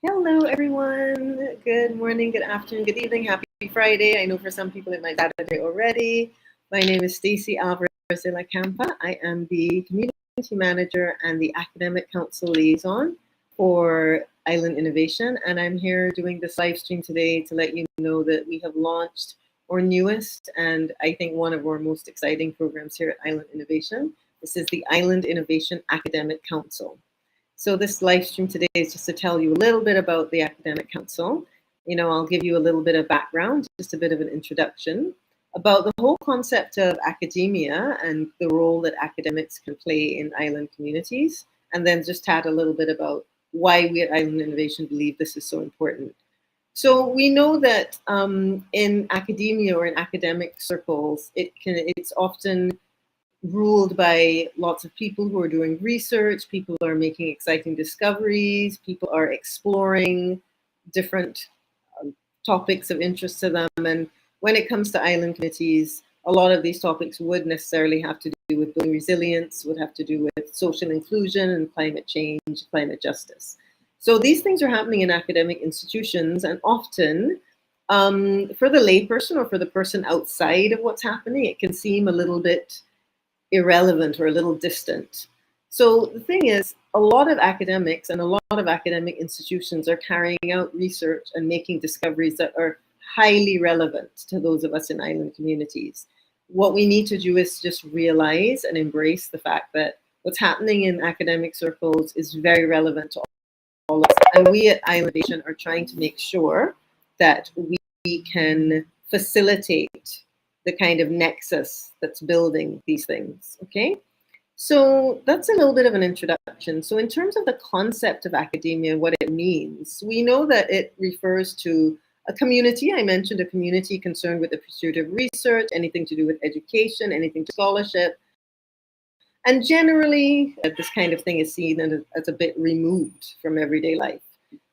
Hello, everyone. Good morning, good afternoon, good evening. Happy Friday. I know for some people it might be Saturday already. My name is Stacey Alvarez de la Campa. I am the Community Manager and the Academic Council Liaison for Island Innovation. And I'm here doing this live stream today to let you know that we have launched our newest and I think one of our most exciting programs here at Island Innovation. This is the Island Innovation Academic Council. So this live stream today is just to tell you a little bit about the Academic Council. I'll give you a little bit of background, just a bit of an introduction about the whole concept of academia and the role that academics can play in island communities, and then just chat a little bit about why we at Island Innovation believe this is so important. So we know that in academia or in academic circles, it's often ruled by lots of people who are doing research, people are making exciting discoveries, people are exploring different topics of interest to them. And when it comes to island communities, a lot of these topics would necessarily have to do with building resilience, would have to do with social inclusion and climate change, climate justice. So these things are happening in academic institutions, and often for the layperson or for the person outside of what's happening, it can seem a little bit irrelevant or a little distant. So the thing is, a lot of academics and a lot of academic institutions are carrying out research and making discoveries that are highly relevant to those of us in island communities. What we need to do is just realize and embrace the fact that what's happening in academic circles is very relevant to all of us. And we at Island Innovation are trying to make sure that we can facilitate the kind of nexus that's building these things, okay? So that's a little bit of an introduction. So in terms of the concept of academia, what it means, we know that it refers to a community. I mentioned a community concerned with the pursuit of research, anything to do with education, anything to scholarship. And generally, this kind of thing is seen as a bit removed from everyday life.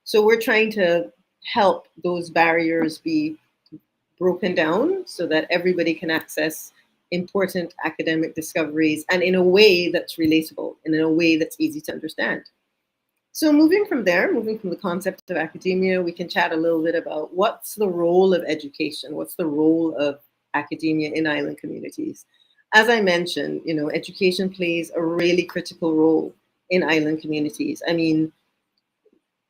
So we're trying to help those barriers be broken down so that everybody can access important academic discoveries and in a way that's relatable and in a way that's easy to understand. So moving from there, moving from the concept of academia, we can chat a little bit about what's the role of education, what's the role of academia in island communities. As I mentioned, education plays a really critical role in island communities. I mean,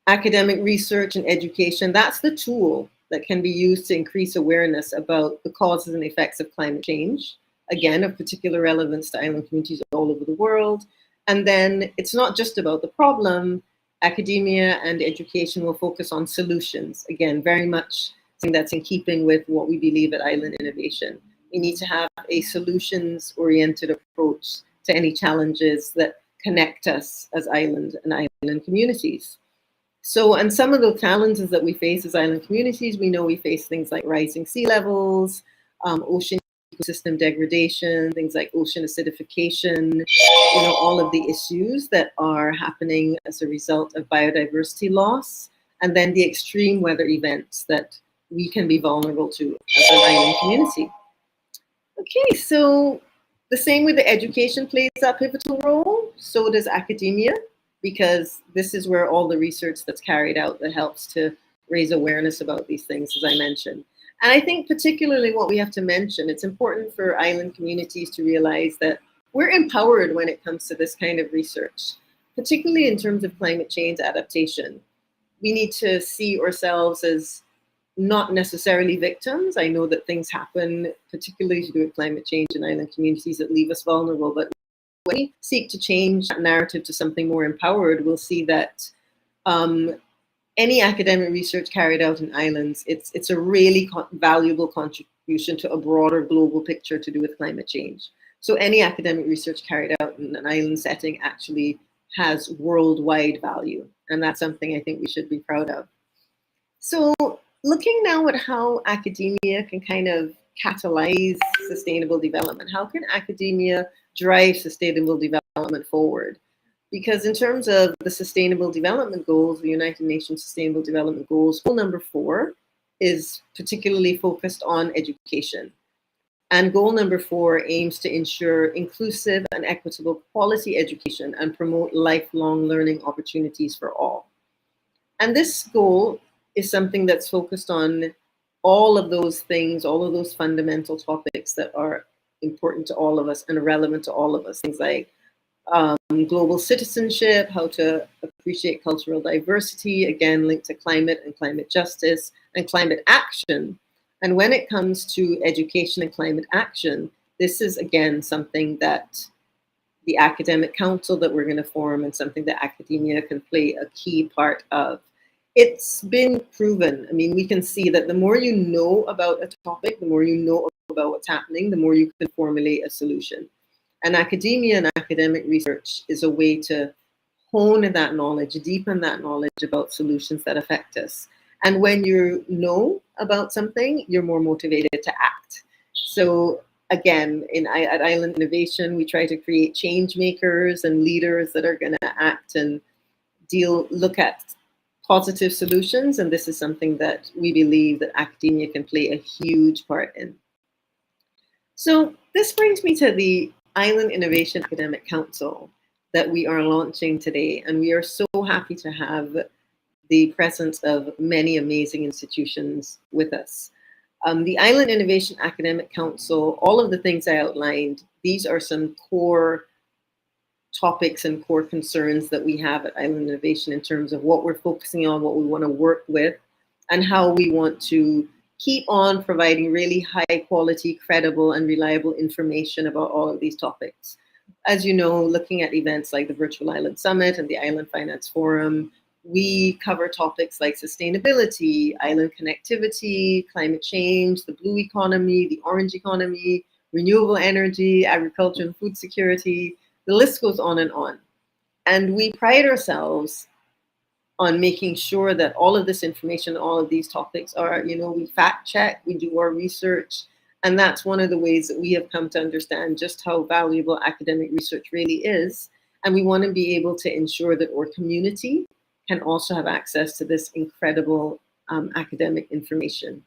academic research and education, that's the tool that can be used to increase awareness about the causes and effects of climate change, again, of particular relevance to island communities all over the world. And then it's not just about the problem. Academia and education will focus on solutions. Again, very much something that's in keeping with what we believe at Island Innovation. We need to have a solutions-oriented approach to any challenges that connect us as island and island communities. So, and some of the challenges that we face as island communities, we know we face things like rising sea levels, ocean ecosystem degradation, things like ocean acidification, all of the issues that are happening as a result of biodiversity loss, and then the extreme weather events that we can be vulnerable to as an island community. Okay, so the same way that education plays a pivotal role, so does academia, because this is where all the research that's carried out that helps to raise awareness about these things, as I mentioned. And I think particularly what we have to mention, it's important for island communities to realize that we're empowered when it comes to this kind of research, particularly in terms of climate change adaptation. We need to see ourselves as not necessarily victims. I know that things happen, particularly to do with climate change in island communities, that leave us vulnerable, but when we seek to change that narrative to something more empowered, we'll see that any academic research carried out in islands, it's a really valuable contribution to a broader global picture to do with climate change. So any academic research carried out in an island setting actually has worldwide value. And that's something I think we should be proud of. So looking now at how academia can kind of catalyze sustainable development, how can academia drive sustainable development forward? Because in terms of the Sustainable Development Goals, the United Nations Sustainable Development Goals, goal number 4 is particularly focused on education. And goal number 4 aims to ensure inclusive and equitable quality education and promote lifelong learning opportunities for all. And this goal is something that's focused on all of those things, all of those fundamental topics that are important to all of us and relevant to all of us. Things like global citizenship, how to appreciate cultural diversity, again, linked to climate and climate justice and climate action. And when it comes to education and climate action, this is, again, something that the academic council that we're going to form and something that academia can play a key part of. It's been proven. I mean, we can see that the more you know about a topic, the more you know about what's happening, the more you can formulate a solution. And academia and academic research is a way to hone that knowledge, deepen that knowledge about solutions that affect us. And when you know about something, you're more motivated to act. So again, at Island Innovation, we try to create change makers and leaders that are going to act and look at positive solutions. And this is something that we believe that academia can play a huge part in. So this brings me to the Island Innovation Academic Council that we are launching today. And we are so happy to have the presence of many amazing institutions with us. The Island Innovation Academic Council, all of the things I outlined, these are some core topics and core concerns that we have at Island Innovation in terms of what we're focusing on, what we want to work with, and how we want to keep on providing really high quality, credible, and reliable information about all of these topics. As you know, looking at events like the Virtual Island Summit and the Island Finance Forum, we cover topics like sustainability, island connectivity, climate change, the blue economy, the orange economy, renewable energy, agriculture and food security. The list goes on and on. And we pride ourselves on making sure that all of this information, all of these topics are, we fact check, we do our research. And that's one of the ways that we have come to understand just how valuable academic research really is. And we want to be able to ensure that our community can also have access to this incredible academic information.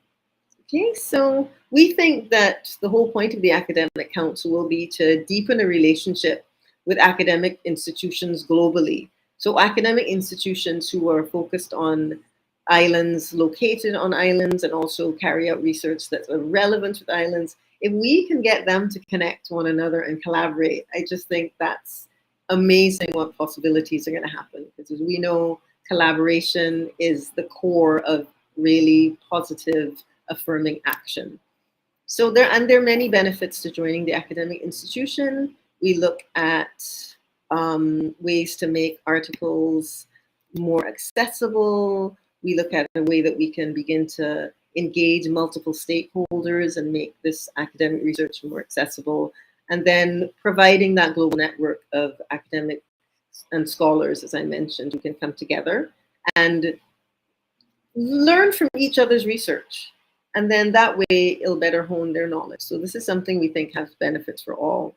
Okay, so we think that the whole point of the Academic Council will be to deepen a relationship with academic institutions globally. So academic institutions who are focused on islands, located on islands, and also carry out research that's relevant with islands, if we can get them to connect to one another and collaborate, I just think that's amazing what possibilities are going to happen. Because as we know, collaboration is the core of really positive, affirming action. So there are many benefits to joining the academic institution. We look at ways to make articles more accessible. We look at a way that we can begin to engage multiple stakeholders and make this academic research more accessible. And then providing that global network of academics and scholars, as I mentioned, who can come together and learn from each other's research. And then that way it'll better hone their knowledge. So this is something we think has benefits for all.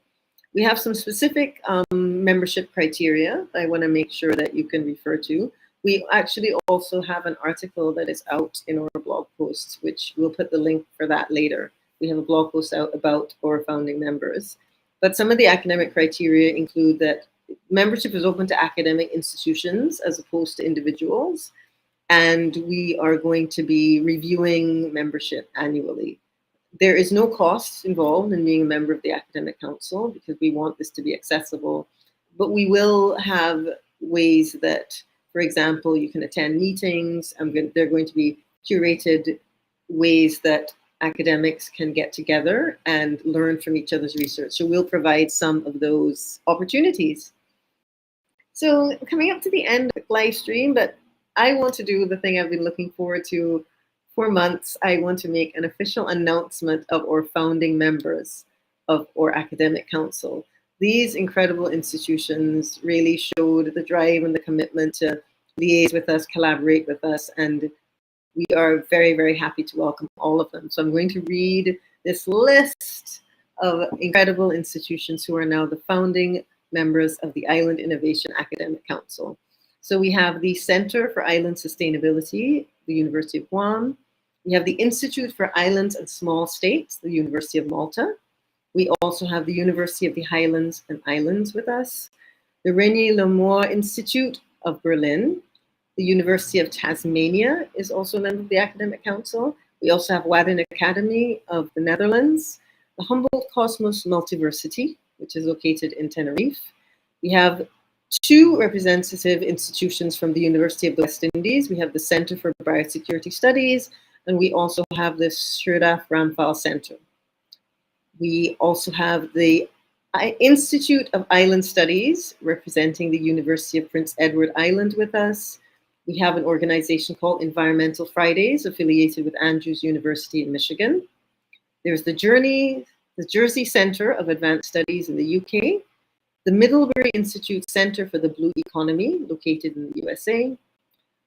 We have some specific membership criteria I want to make sure that you can refer to. We actually also have an article that is out in our blog posts, which we'll put the link for that later. We have a blog post out about our founding members. But some of the academic criteria include that membership is open to academic institutions as opposed to individuals. And we are going to be reviewing membership annually. There is no cost involved in being a member of the Academic Council because we want this to be accessible. But we will have ways that, for example, you can attend meetings. They're going to be curated ways that academics can get together and learn from each other's research. So we'll provide some of those opportunities. So coming up to the end of the live stream, but I want to do the thing I've been looking forward to for months. I want to make an official announcement of our founding members of our Academic Council. These incredible institutions really showed the drive and the commitment to liaise with us, collaborate with us, and we are very, very happy to welcome all of them. So I'm going to read this list of incredible institutions who are now the founding members of the Island Innovation Academic Council. So we have the Center for Island Sustainability, the University of Guam. We have the Institute for Islands and Small States, the University of Malta. We also have the University of the Highlands and Islands with us, the René Lemoire Institute of Berlin, The University of Tasmania is also a member of the Academic Council. We also have Wadden Academy of the Netherlands, the Humboldt Cosmos Multiversity, which is located in Tenerife. We have two representative institutions from the University of the West Indies. We have the Center for Biosecurity Studies, and we also have the Shridath Ramphal Center. We also have the Institute of Island Studies, representing the University of Prince Edward Island with us. We have an organization called Environmental Fridays, affiliated with Andrews University in Michigan. There's the Jersey Center of Advanced Studies in the UK, the Middlebury Institute Center for the Blue Economy, located in the USA,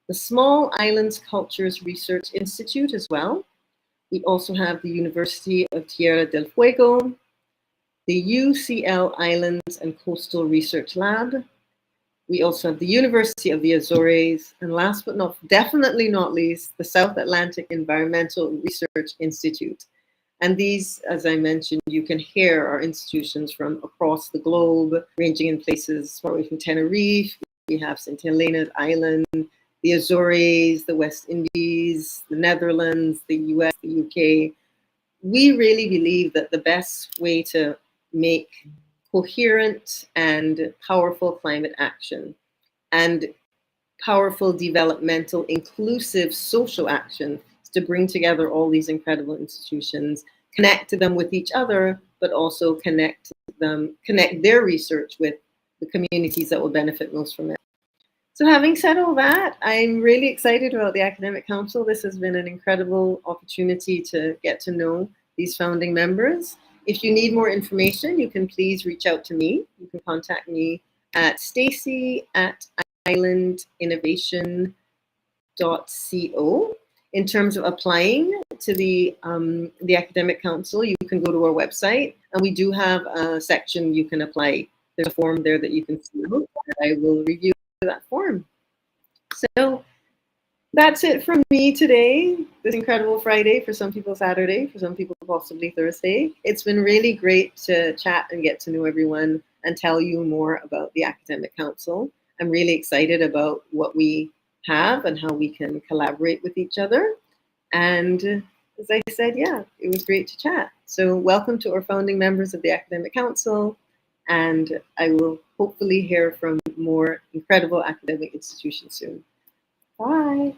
the Small Islands Cultures Research Institute as well. We also have the University of Tierra del Fuego, the UCL Islands and Coastal Research Lab. We also have the University of the Azores, and last but definitely not least, the South Atlantic Environmental Research Institute. And these, as I mentioned, you can hear are institutions from across the globe, ranging in places far away from Tenerife. We have St. Helena's Island, the Azores, the West Indies, the Netherlands, the US, the UK. We really believe that the best way to make coherent and powerful climate action and powerful developmental, inclusive social action is to bring together all these incredible institutions, connect them with each other, but also connect their research with the communities that will benefit most from it. So having said all that, I'm really excited about the Academic Council. This has been an incredible opportunity to get to know these founding members. If you need more information, you can please reach out to me. You can contact me at stacey@islandinnovation.co. In terms of applying to the Academic Council, you can go to our website, and we do have a section you can apply. There's a form there that you can fill out, and I will review that form. So that's it from me today. This incredible Friday, for some people Saturday, for some people possibly Thursday. It's been really great to chat and get to know everyone and tell you more about the Academic Council. I'm really excited about what we have and how we can collaborate with each other. And as I said, yeah, it was great to chat. So welcome to our founding members of the Academic Council. And I will hopefully hear from more incredible academic institutions soon. Bye.